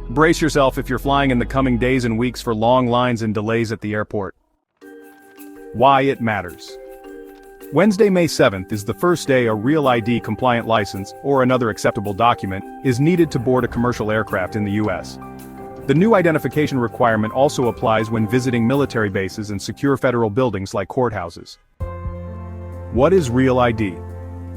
Brace yourself if you're flying in the coming days and weeks for long lines and delays at the airport. Why it matters. Wednesday, May 7th is the first day a Real ID compliant license, or another acceptable document, is needed to board a commercial aircraft in the U.S. The new identification requirement also applies when visiting military bases and secure federal buildings like courthouses. What is Real ID?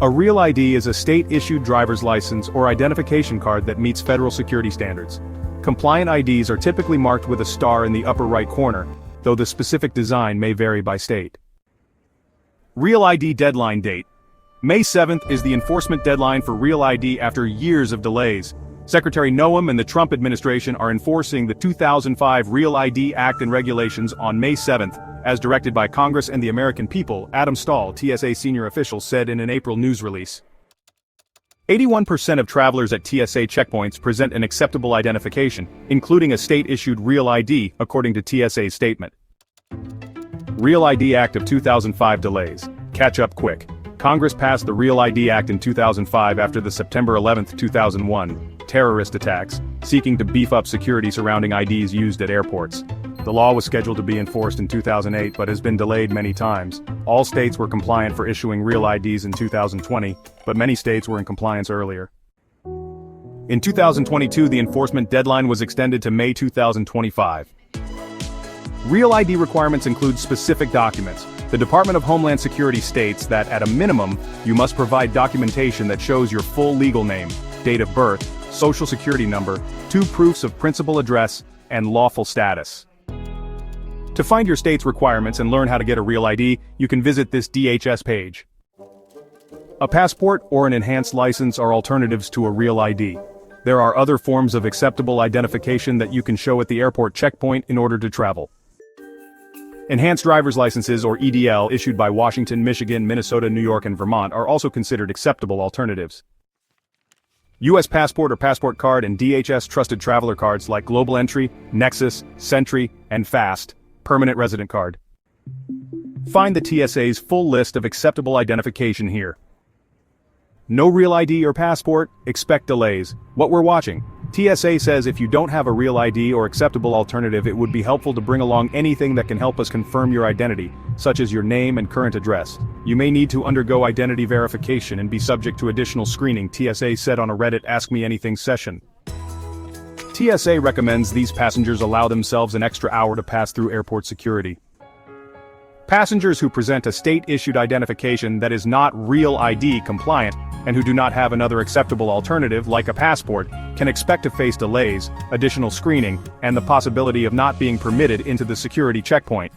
A Real ID is a state-issued driver's license or identification card that meets federal security standards. Compliant IDs are typically marked with a star in the upper right corner, though the specific design may vary by state. Real ID deadline date. May 7th is the enforcement deadline for Real ID after years of delays. Secretary Noem and the Trump administration are enforcing the 2005 Real ID Act and regulations on May 7th, as directed by Congress and the American people, Adam Stahl, TSA senior official, said in an April news release. 81% of travelers at TSA checkpoints present an acceptable identification, including a state-issued Real ID, according to TSA's statement. Real ID Act of 2005 delays. Catch up quick. Congress passed the Real ID Act in 2005 after the September 11, 2001, terrorist attacks, seeking to beef up security surrounding IDs used at airports. The law was scheduled to be enforced in 2008 but has been delayed many times. All states were compliant for issuing Real IDs in 2020, but many states were in compliance earlier. In 2022, the enforcement deadline was extended to May 2025. Real ID requirements include specific documents. The Department of Homeland Security states that, at a minimum, you must provide documentation that shows your full legal name, date of birth, social security number, 2 proofs of principal address, and lawful status. To find your state's requirements and learn how to get a Real ID, you can visit this DHS page. A passport or an enhanced license are alternatives to a Real ID. There are other forms of acceptable identification that you can show at the airport checkpoint in order to travel. Enhanced driver's licenses, or EDL, issued by Washington, Michigan, Minnesota, New York, and Vermont are also considered acceptable alternatives. U.S. passport or passport card and DHS trusted traveler cards like Global Entry, Nexus, Sentry, and FAST, permanent resident card. Find the TSA's full list of acceptable identification here. No Real ID or passport? Expect delays. What we're watching. TSA says if you don't have a Real ID or acceptable alternative, it would be helpful to bring along anything that can help us confirm your identity, such as your name and current address. You may need to undergo identity verification and be subject to additional screening, TSA said on a Reddit Ask Me Anything session. TSA recommends these passengers allow themselves an extra hour to pass through airport security. Passengers who present a state-issued identification that is not Real ID compliant and who do not have another acceptable alternative like a passport can expect to face delays, additional screening, and the possibility of not being permitted into the security checkpoint.